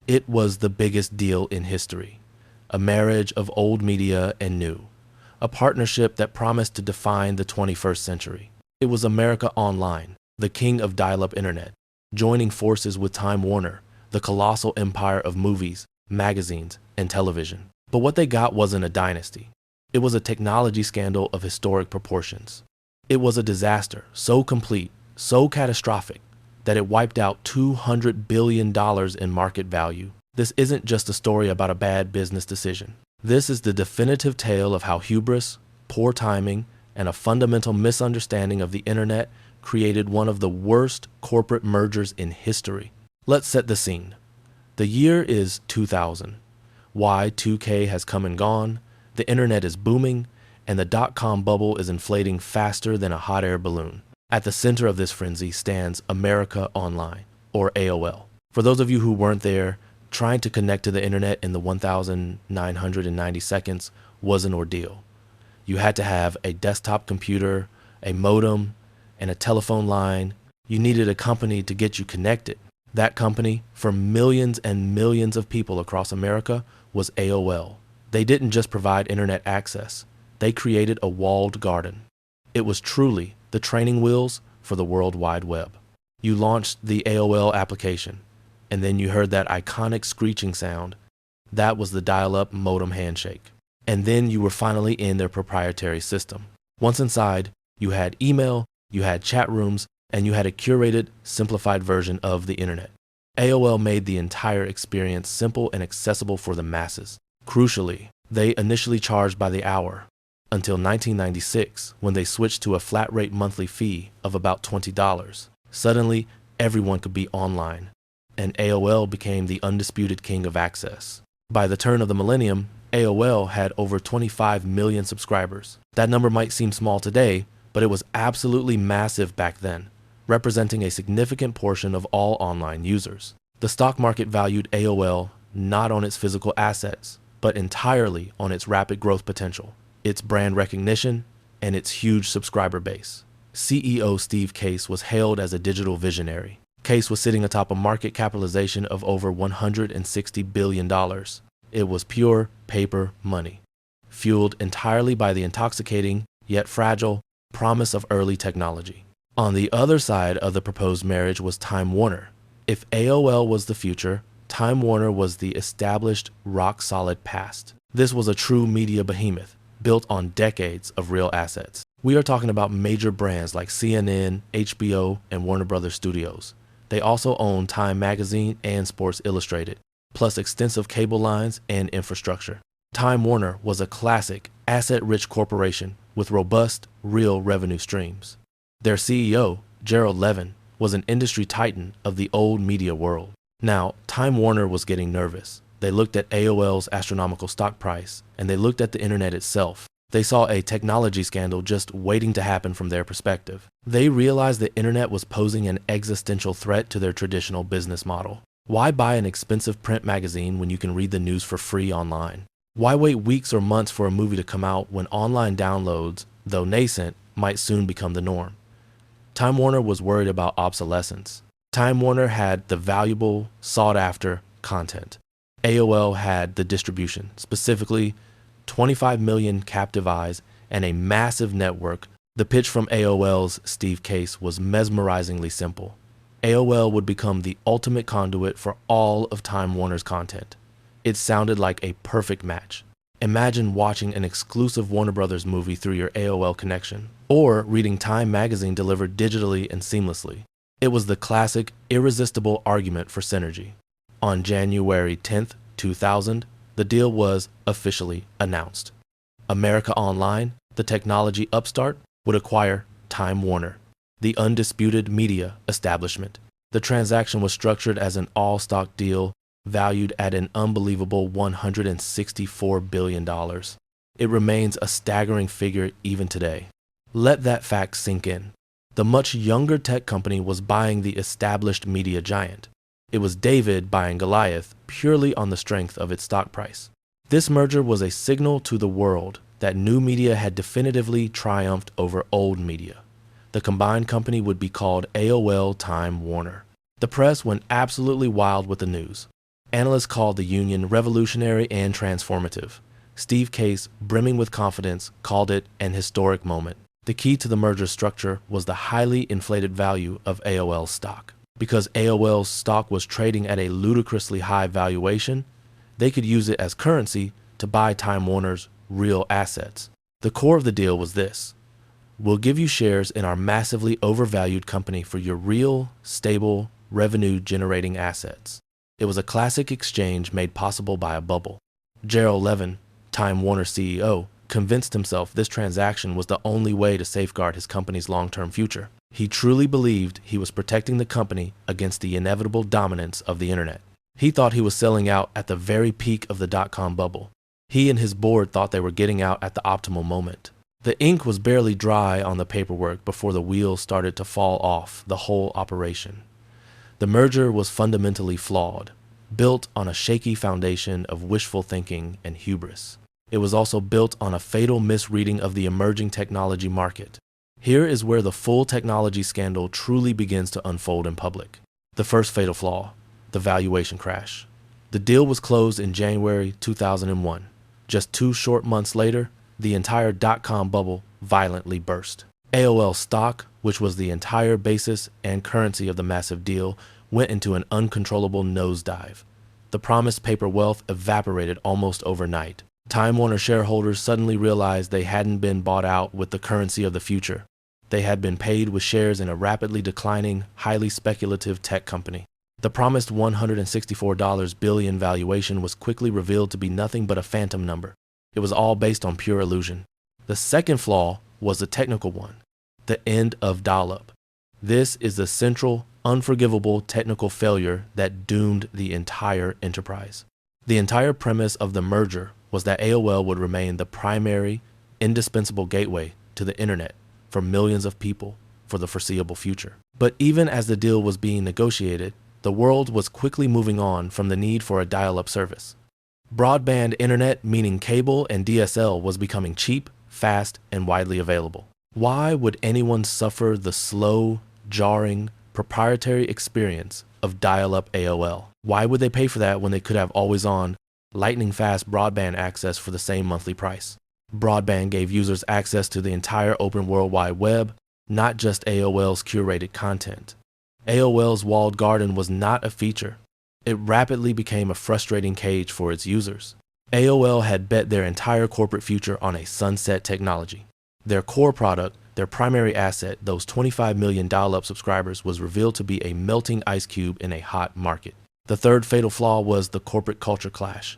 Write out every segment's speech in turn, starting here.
It was the biggest deal in history, a marriage of old media and new, a partnership that promised to define the 21st century. It was America Online, the king of dial-up internet, joining forces with Time Warner, the colossal empire of movies, magazines, and television. But what they got wasn't a dynasty. It was a technology scandal of historic proportions. It was a disaster so complete, so catastrophic, that it wiped out $200 billion in market value. This isn't just a story about a bad business decision. This is the definitive tale of how hubris, poor timing, and a fundamental misunderstanding of the internet created one of the worst corporate mergers in history. Let's set the scene. The year is 2000. Y2K has come and gone, the internet is booming, and the dot-com bubble is inflating faster than a hot air balloon. At the center of this frenzy stands America Online, or AOL. For those of you who weren't there, trying to connect to the internet in the 1990 seconds was an ordeal. You had to have a desktop computer, a modem, and a telephone line. You needed a company to get you connected. That company, for millions and millions of people across America, was AOL. They didn't just provide internet access. They created a walled garden. It was truly the training wheels for the World Wide Web. You launched the AOL application, and then you heard that iconic screeching sound. That was the dial-up modem handshake. And then you were finally in their proprietary system. Once inside, you had email, you had chat rooms, and you had a curated, simplified version of the internet. AOL made the entire experience simple and accessible for the masses. Crucially, they initially charged by the hour, until 1996, when they switched to a flat-rate monthly fee of about $20. Suddenly, everyone could be online, and AOL became the undisputed king of access. By the turn of the millennium, AOL had over 25 million subscribers. That number might seem small today, but it was absolutely massive back then, representing a significant portion of all online users. The stock market valued AOL not on its physical assets, but entirely on its rapid growth potential, its brand recognition, and its huge subscriber base. CEO Steve Case was hailed as a digital visionary. Case was sitting atop a market capitalization of over $160 billion. It was pure paper money, fueled entirely by the intoxicating, yet fragile, promise of early technology. On the other side of the proposed marriage was Time Warner. If AOL was the future, Time Warner was the established, rock-solid past. This was a true media behemoth, built on decades of real assets. We are talking about major brands like CNN, HBO, and Warner Brothers Studios. They also own Time Magazine and Sports Illustrated, plus extensive cable lines and infrastructure. Time Warner was a classic, asset-rich corporation with robust, real revenue streams. Their CEO, Gerald Levin, was an industry titan of the old media world. Now, Time Warner was getting nervous. They looked at AOL's astronomical stock price, and they looked at the internet itself. They saw a technology scandal just waiting to happen from their perspective. They realized the internet was posing an existential threat to their traditional business model. Why buy an expensive print magazine when you can read the news for free online? Why wait weeks or months for a movie to come out when online downloads, though nascent, might soon become the norm? Time Warner was worried about obsolescence. Time Warner had the valuable, sought-after content. AOL had the distribution, specifically 25 million captive eyes and a massive network. The pitch from AOL's Steve Case was mesmerizingly simple. AOL would become the ultimate conduit for all of Time Warner's content. It sounded like a perfect match. Imagine watching an exclusive Warner Brothers movie through your AOL connection, or reading Time magazine delivered digitally and seamlessly. It was the classic, irresistible argument for synergy. On January 10th, 2000, the deal was officially announced. America Online, the technology upstart, would acquire Time Warner, the undisputed media establishment. The transaction was structured as an all-stock deal valued at an unbelievable $164 billion. It remains a staggering figure even today. Let that fact sink in. The much younger tech company was buying the established media giant. It was David buying Goliath purely on the strength of its stock price. This merger was a signal to the world that new media had definitively triumphed over old media. The combined company would be called AOL Time Warner. The press went absolutely wild with the news. Analysts called the union revolutionary and transformative. Steve Case, brimming with confidence, called it an historic moment. The key to the merger structure was the highly inflated value of AOL's stock. Because AOL's stock was trading at a ludicrously high valuation, they could use it as currency to buy Time Warner's real assets. The core of the deal was this: we'll give you shares in our massively overvalued company for your real, stable, revenue-generating assets. It was a classic exchange made possible by a bubble. Gerald Levin, Time Warner CEO, convinced himself this transaction was the only way to safeguard his company's long-term future. He truly believed he was protecting the company against the inevitable dominance of the internet. He thought he was selling out at the very peak of the dot-com bubble. He and his board thought they were getting out at the optimal moment. The ink was barely dry on the paperwork before the wheels started to fall off the whole operation. The merger was fundamentally flawed, built on a shaky foundation of wishful thinking and hubris. It was also built on a fatal misreading of the emerging technology market. Here is where the full technology scandal truly begins to unfold in public. The first fatal flaw: the valuation crash. The deal was closed in January 2001. Just 2 short months later, the entire dot-com bubble violently burst. AOL stock, which was the entire basis and currency of the massive deal, went into an uncontrollable nosedive. The promised paper wealth evaporated almost overnight. Time Warner shareholders suddenly realized they hadn't been bought out with the currency of the future. They had been paid with shares in a rapidly declining, highly speculative tech company. The promised $164 billion valuation was quickly revealed to be nothing but a phantom number. It was all based on pure illusion. The second flaw was the technical one: the end of dial-up. This is the central, unforgivable technical failure that doomed the entire enterprise. The entire premise of the merger was that AOL would remain the primary, indispensable gateway to the internet for millions of people for the foreseeable future. But even as the deal was being negotiated, the world was quickly moving on from the need for a dial-up service. Broadband internet, meaning cable and DSL, was becoming cheap, fast, and widely available. Why would anyone suffer the slow, jarring, proprietary experience of dial-up AOL? Why would they pay for that when they could have always-on, lightning-fast broadband access for the same monthly price? Broadband gave users access to the entire open World Wide Web, not just AOL's curated content. AOL's walled garden was not a feature. It rapidly became a frustrating cage for its users. AOL had bet their entire corporate future on a sunset technology. Their core product, their primary asset, those 25 million dial-up subscribers, was revealed to be a melting ice cube in a hot market. The third fatal flaw was the corporate culture clash.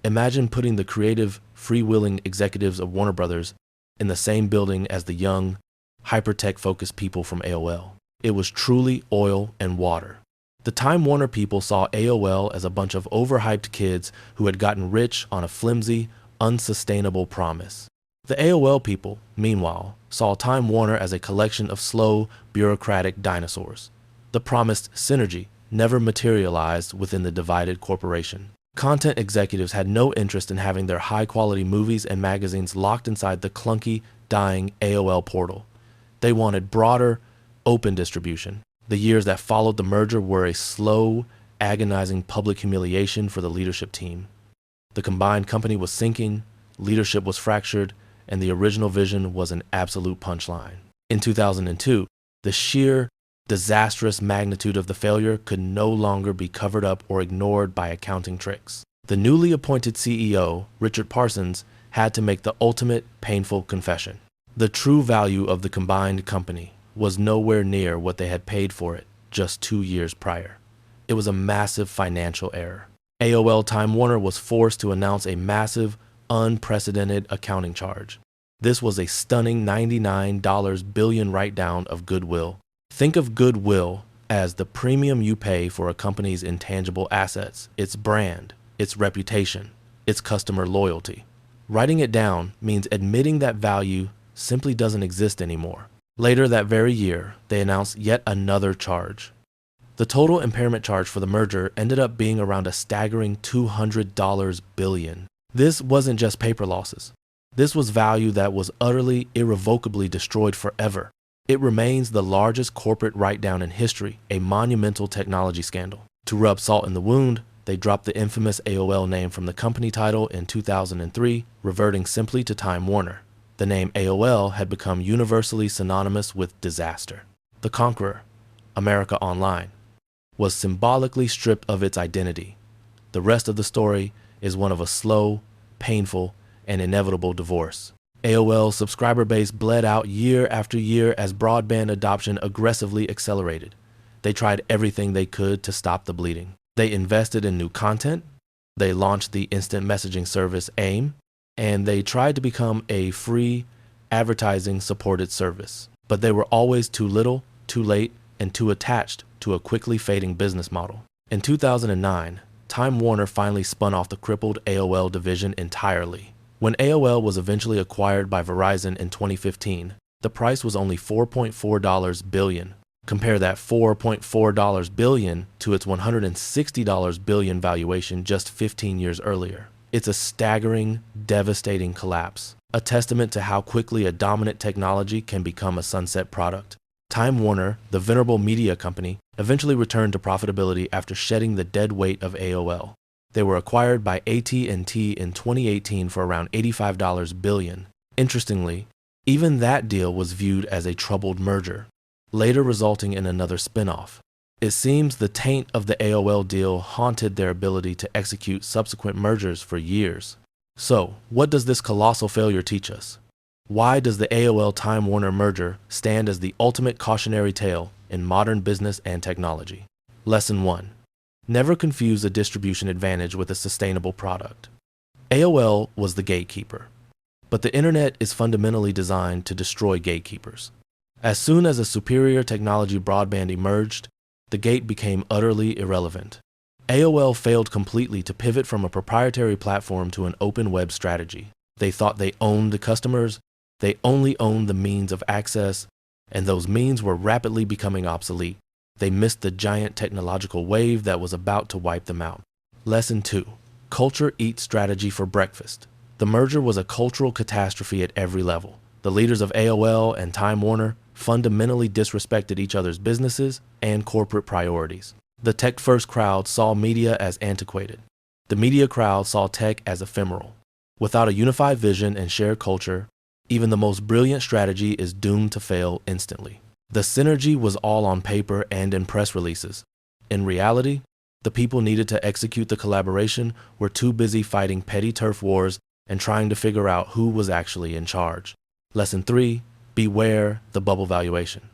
Imagine putting the creative, freewheeling executives of Warner Brothers in the same building as the young, hyper-tech-focused people from AOL. It was truly oil and water. The Time Warner people saw AOL as a bunch of overhyped kids who had gotten rich on a flimsy, unsustainable promise. The AOL people, meanwhile, saw Time Warner as a collection of slow, bureaucratic dinosaurs. The promised synergy never materialized within the divided corporation. Content executives had no interest in having their high-quality movies and magazines locked inside the clunky, dying AOL portal. They wanted broader, open distribution. The years that followed the merger were a slow, agonizing public humiliation for the leadership team. The combined company was sinking, leadership was fractured, and the original vision was an absolute punchline. In 2002, the sheer, disastrous magnitude of the failure could no longer be covered up or ignored by accounting tricks. The newly appointed CEO, Richard Parsons, had to make the ultimate painful confession. The true value of the combined company was nowhere near what they had paid for it just 2 years prior. It was a massive financial error. AOL Time Warner was forced to announce a massive, unprecedented accounting charge. This was a stunning $99 billion write-down of goodwill. Think of goodwill as the premium you pay for a company's intangible assets, its brand, its reputation, its customer loyalty. Writing it down means admitting that value simply doesn't exist anymore. Later that very year, they announced yet another charge. The total impairment charge for the merger ended up being around a staggering $200 billion. This wasn't just paper losses. This was value that was utterly, irrevocably destroyed forever. It remains the largest corporate write-down in history, a monumental technology scandal. To rub salt in the wound, they dropped the infamous AOL name from the company title in 2003, reverting simply to Time Warner. The name AOL had become universally synonymous with disaster. The conqueror, America Online, was symbolically stripped of its identity. The rest of the story is one of a slow, painful, and inevitable divorce. AOL's subscriber base bled out year after year as broadband adoption aggressively accelerated. They tried everything they could to stop the bleeding. They invested in new content, they launched the instant messaging service AIM, and they tried to become a free, advertising-supported service. But they were always too little, too late, and too attached to a quickly fading business model. In 2009, Time Warner finally spun off the crippled AOL division entirely. When AOL was eventually acquired by Verizon in 2015, the price was only $4.4 billion. Compare that $4.4 billion to its $160 billion valuation just 15 years earlier. It's a staggering, devastating collapse, a testament to how quickly a dominant technology can become a sunset product. Time Warner, the venerable media company, eventually returned to profitability after shedding the dead weight of AOL. They were acquired by AT&T in 2018 for around $85 billion. Interestingly, even that deal was viewed as a troubled merger, later resulting in another spin-off. It seems the taint of the AOL deal haunted their ability to execute subsequent mergers for years. So, what does this colossal failure teach us? Why does the AOL-Time Warner merger stand as the ultimate cautionary tale in modern business and technology? Lesson 1. Never confuse a distribution advantage with a sustainable product. AOL was the gatekeeper, but the internet is fundamentally designed to destroy gatekeepers. As soon as a superior technology broadband emerged, the gate became utterly irrelevant. AOL failed completely to pivot from a proprietary platform to an open web strategy. They thought they owned the customers, they only owned the means of access, and those means were rapidly becoming obsolete. They missed the giant technological wave that was about to wipe them out. Lesson 2. Culture eats strategy for breakfast. The merger was a cultural catastrophe at every level. The leaders of AOL and Time Warner fundamentally disrespected each other's businesses and corporate priorities. The tech-first crowd saw media as antiquated. The media crowd saw tech as ephemeral. Without a unified vision and shared culture, even the most brilliant strategy is doomed to fail instantly. The synergy was all on paper and in press releases. In reality, the people needed to execute the collaboration were too busy fighting petty turf wars and trying to figure out who was actually in charge. Lesson 3. Beware the bubble valuation.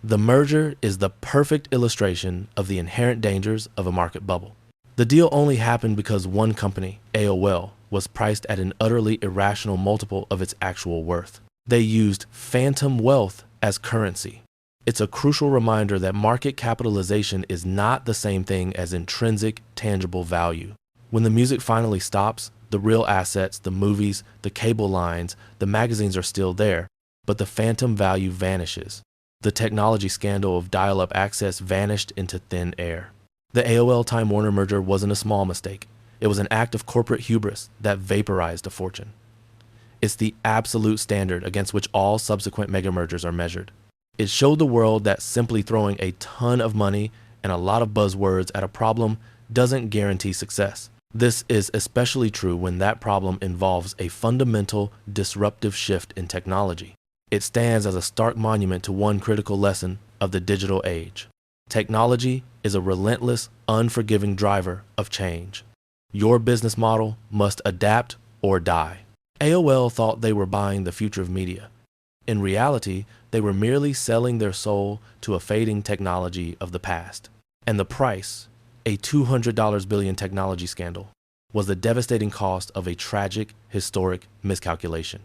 The merger is the perfect illustration of the inherent dangers of a market bubble. The deal only happened because one company, AOL, was priced at an utterly irrational multiple of its actual worth. They used phantom wealth as currency. It's a crucial reminder that market capitalization is not the same thing as intrinsic, tangible value. When the music finally stops, the real assets, the movies, the cable lines, the magazines are still there, but the phantom value vanishes. The technology scandal of dial-up access vanished into thin air. The AOL-Time Warner merger wasn't a small mistake. It was an act of corporate hubris that vaporized a fortune. It's the absolute standard against which all subsequent mega mergers are measured. It showed the world that simply throwing a ton of money and a lot of buzzwords at a problem doesn't guarantee success. This is especially true when that problem involves a fundamental, disruptive shift in technology. It stands as a stark monument to one critical lesson of the digital age. Technology is a relentless, unforgiving driver of change. Your business model must adapt or die. AOL thought they were buying the future of media. In reality, they were merely selling their soul to a fading technology of the past. And the price, a $200 billion technology scandal, was the devastating cost of a tragic, historic miscalculation.